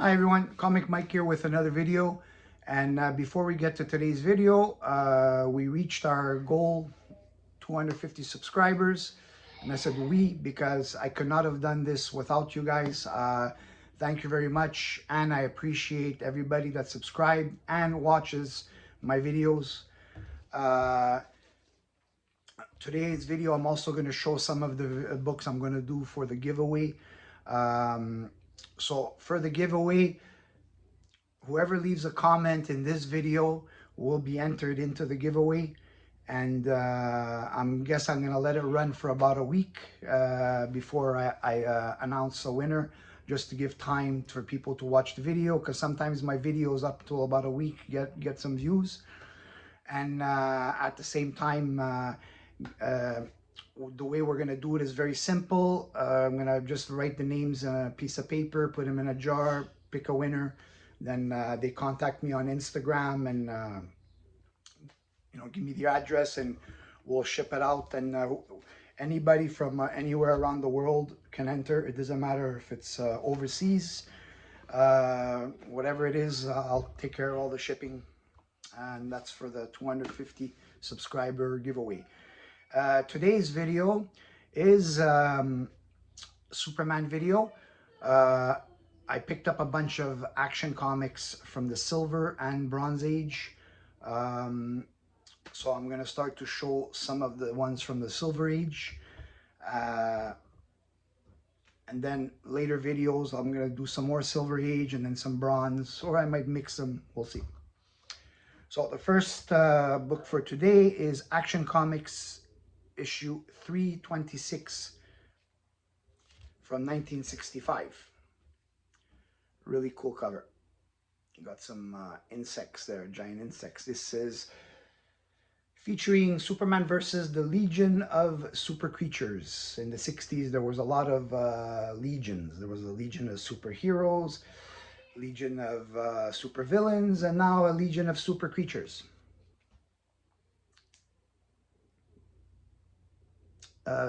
Hi everyone, Comic Mike here with another video. And before we get to today's video, we reached our goal, 250 subscribers. And I said we because I could not have done this without you guys. Thank you very much. And I appreciate everybody that subscribed and watches my videos. Uh, Today's video, I'm also going to show some of the books I'm going to do for the giveaway. So for the giveaway, whoever leaves a comment in this video will be entered into the giveaway. And I'm gonna let it run for about a week before I announce a winner, just to give time for people to watch the video, because sometimes my videos up to about a week get some views. And at the same time, uh, the way we're gonna do it is very simple. I'm gonna just write the names on a piece of paper, put them in a jar, pick a winner. Then they contact me on Instagram and give me the address, and we'll ship it out. And anybody from anywhere around the world can enter. It doesn't matter if it's overseas, whatever it is. I'll take care of all the shipping, and that's for the 250 subscriber giveaway. Today's video is Superman video. Uh, I picked up a bunch of Action Comics from the Silver and Bronze Age. So I'm going to start to show some of the ones from the Silver Age. And then later videos, I'm going to do some more Silver Age and then some Bronze, or I might mix them. We'll see. So the first book for today is Action Comics issue 326 from 1965. Really cool cover. You got some insects there, giant insects. This is featuring Superman versus the Legion of Super Creatures. In the 60s, there was a lot of legions. There was a legion of superheroes, legion of supervillains, and now a legion of super creatures.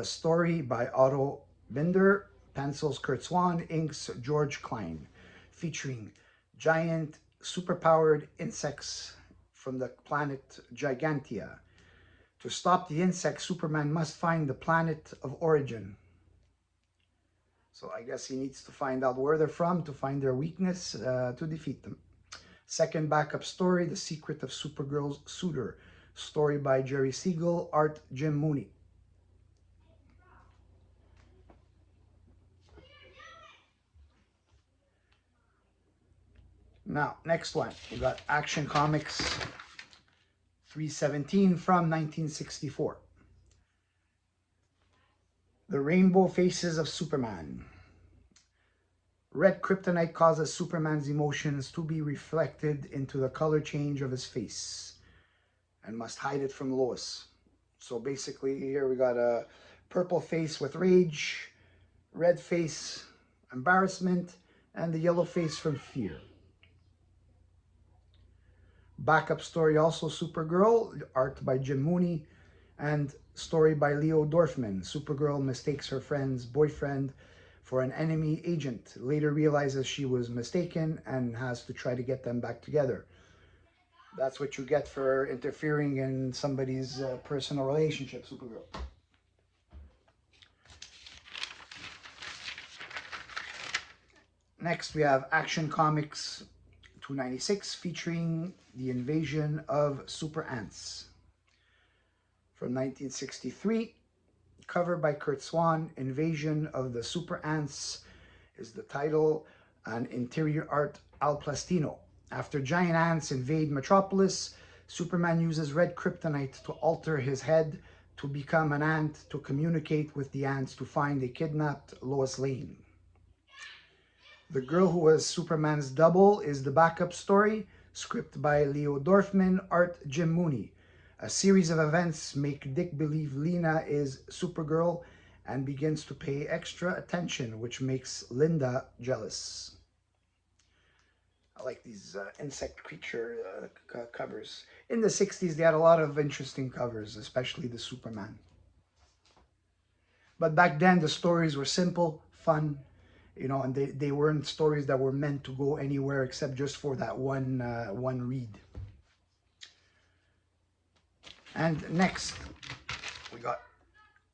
Story by Otto Binder, pencils Curt Swan, inks George Klein, featuring giant superpowered insects from the planet Gigantia. To stop the insects, Superman must find the planet of origin. So I guess he needs to find out where they're from, to find their weakness, to defeat them. Second backup story, The Secret of Supergirl's Suitor. Story by Jerry Siegel, art Jim Mooney. Now, next one, we got Action Comics 317 from 1964. The Rainbow Faces of Superman. Red kryptonite causes Superman's emotions to be reflected into the color change of his face and must hide it from Lois. So basically here we got a purple face with rage, red face, embarrassment, and the yellow face from fear. Backup story also Supergirl, art by Jim Mooney, and story by Leo Dorfman. Supergirl mistakes her friend's boyfriend for an enemy agent, later realizes she was mistaken and has to try to get them back together. That's what you get for interfering in somebody's personal relationship, Supergirl. Next, we have Action Comics 296 featuring The Invasion of Super Ants. From 1963, cover by Curt Swan, Invasion of the Super Ants is the title, and interior art Al Plastino. After giant ants invade Metropolis, Superman uses red kryptonite to alter his head to become an ant to communicate with the ants to find a kidnapped Lois Lane. The Girl Who Was Superman's Double is the backup story, script by Leo Dorfman, art Jim Mooney. A series of events make Dick believe Lena is Supergirl and begins to pay extra attention, which makes Linda jealous. I like these insect creature covers. In the 60s, they had a lot of interesting covers, especially the Superman. But back then, the stories were simple, fun, you know, and they weren't stories that were meant to go anywhere except just for that one read. And next, we got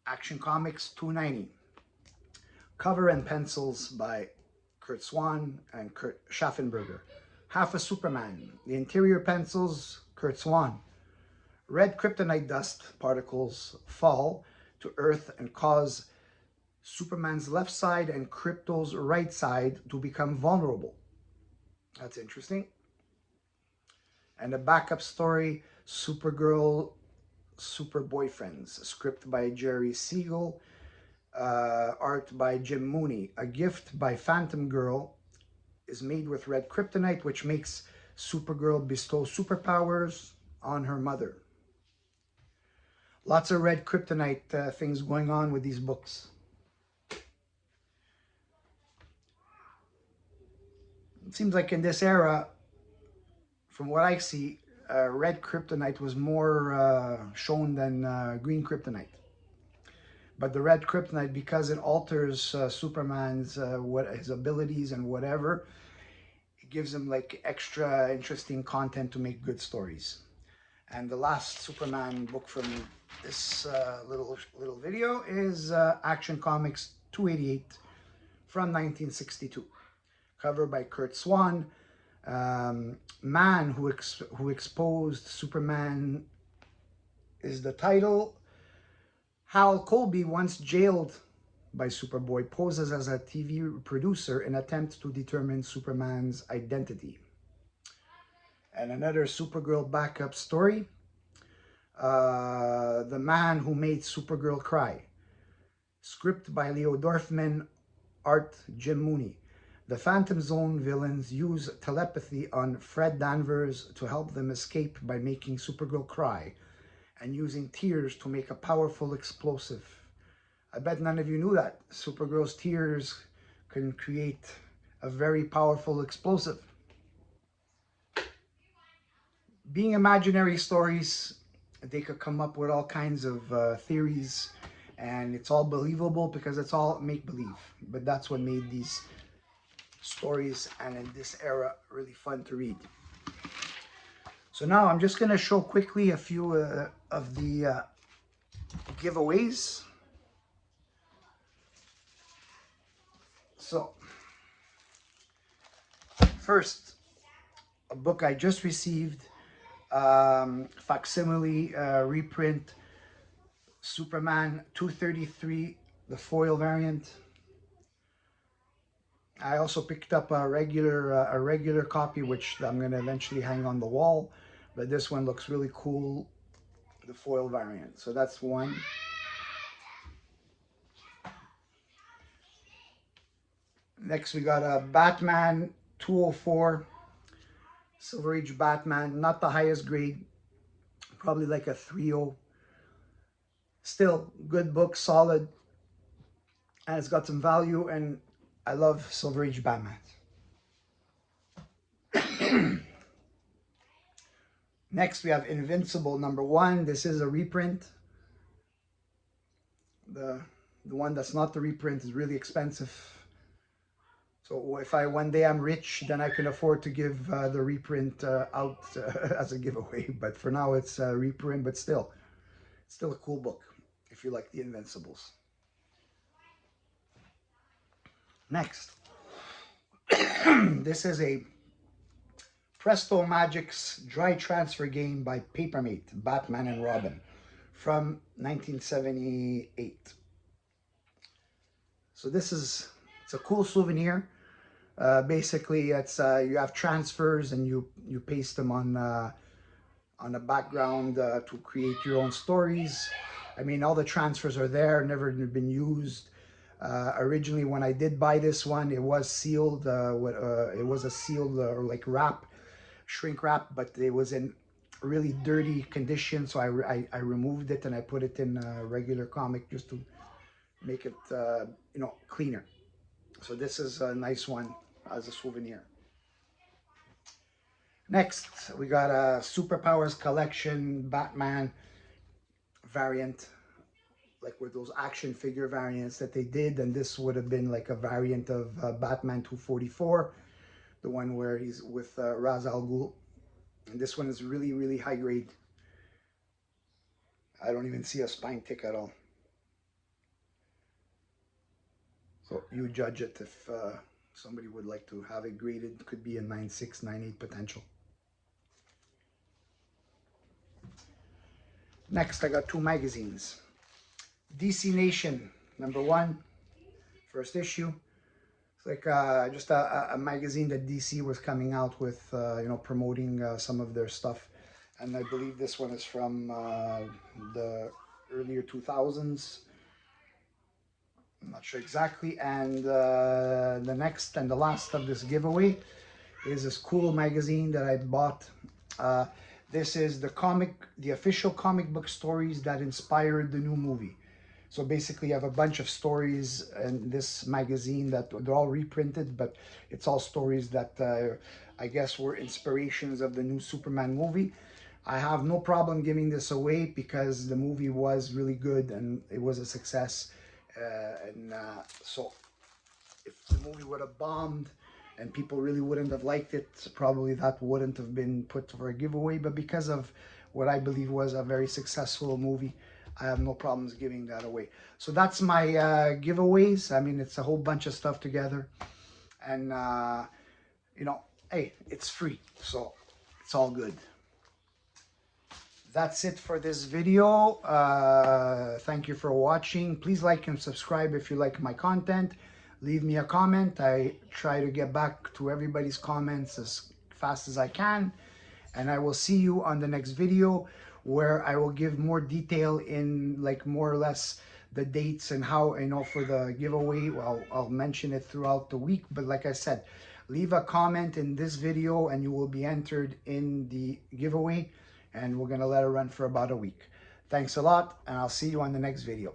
Action Comics 290. Cover and pencils by Curt Swan and Kurt Schaffenberger. Half a Superman. The interior pencils, Curt Swan. Red kryptonite dust particles fall to Earth and cause Superman's left side and Krypto's right side to become vulnerable. That's interesting. And a backup story, Supergirl Super Boyfriends, script by Jerry Siegel, art by Jim Mooney. A gift by Phantom Girl is made with red kryptonite, which makes Supergirl bestow superpowers on her mother. Lots of red kryptonite things going on with these books. It seems like in this era, from what I see, red kryptonite was more shown than green kryptonite. But the red kryptonite, because it alters Superman's his abilities and whatever, it gives him like extra interesting content to make good stories. And the last Superman book from this little video is Action Comics 288 from 1962. Cover by Curt Swan. Man who exposed Superman is the title. Hal Colby, once jailed by Superboy, poses as a TV producer in attempt to determine Superman's identity. And another Supergirl backup story, The Man Who Made Supergirl Cry. Script by Leo Dorfman, art Jim Mooney. The Phantom Zone villains use telepathy on Fred Danvers to help them escape by making Supergirl cry and using tears to make a powerful explosive. I bet none of you knew that. Supergirl's tears can create a very powerful explosive. Being imaginary stories, they could come up with all kinds of theories, and it's all believable because it's all make-believe. But that's what made these stories, and in this era, really fun to read. So now I'm just going to show quickly a few of the giveaways. So first, a book I just received, facsimile reprint, Superman 233, the foil variant. I also picked up a regular copy, which I'm going to eventually hang on the wall. But this one looks really cool, the foil variant. So that's one. Next, we got a Batman 204, Silver Age Batman, not the highest grade, probably like a 3.0. Still, good book, solid, and it's got some value, and I love Silver Age Batman. Next, we have Invincible #1. This is a reprint. The one that's not the reprint is really expensive. So if one day I'm rich, then I can afford to give the reprint out as a giveaway. But for now, it's a reprint, but still a cool book if you like the Invincibles. Next, this is a Presto Magic's Dry Transfer Game by Papermate, Batman and Robin, from 1978. So it's a cool souvenir. Basically, it's you have transfers and you paste them on a background to create your own stories. I mean, all the transfers are there, never been used. Originally, when I did buy this one, it was sealed. It was a sealed or like wrap, shrink wrap, but it was in really dirty condition. So I removed it and I put it in a regular comic just to make it cleaner. So this is a nice one as a souvenir. Next, we got a Superpowers Collection Batman variant. like with those action figure variants that they did, and this would have been like a variant of Batman 244, the one where he's with Ra's al Ghul. And this one is really, really high grade. I don't even see a spine tick at all. So you judge it if somebody would like to have it graded. Could be a 9.6, 9.8 potential. Next, I got two magazines. DC Nation, #1, first issue. It's like just a magazine that DC was coming out with, you know, promoting some of their stuff. And I believe this one is from the earlier 2000s. I'm not sure exactly. And the next and the last of this giveaway is this cool magazine that I bought. This is the official comic book stories that inspired the new movie. So basically, I have a bunch of stories in this magazine that they're all reprinted, but it's all stories that I guess were inspirations of the new Superman movie. I have no problem giving this away because the movie was really good and it was a success. So if the movie would have bombed and people really wouldn't have liked it, probably that wouldn't have been put for a giveaway. But because of what I believe was a very successful movie, I have no problems giving that away. So that's my giveaways. I mean, it's a whole bunch of stuff together. And, you know, hey, it's free. So it's all good. That's it for this video. Thank you for watching. Please like and subscribe if you like my content. Leave me a comment. I try to get back to everybody's comments as fast as I can. And I will see you on the next video where I will give more detail in like more or less the dates and how, you know, for the giveaway. Well, I'll mention it throughout the week. But like I said, leave a comment in this video and you will be entered in the giveaway. And we're going to let it run for about a week. Thanks a lot, and I'll see you on the next video.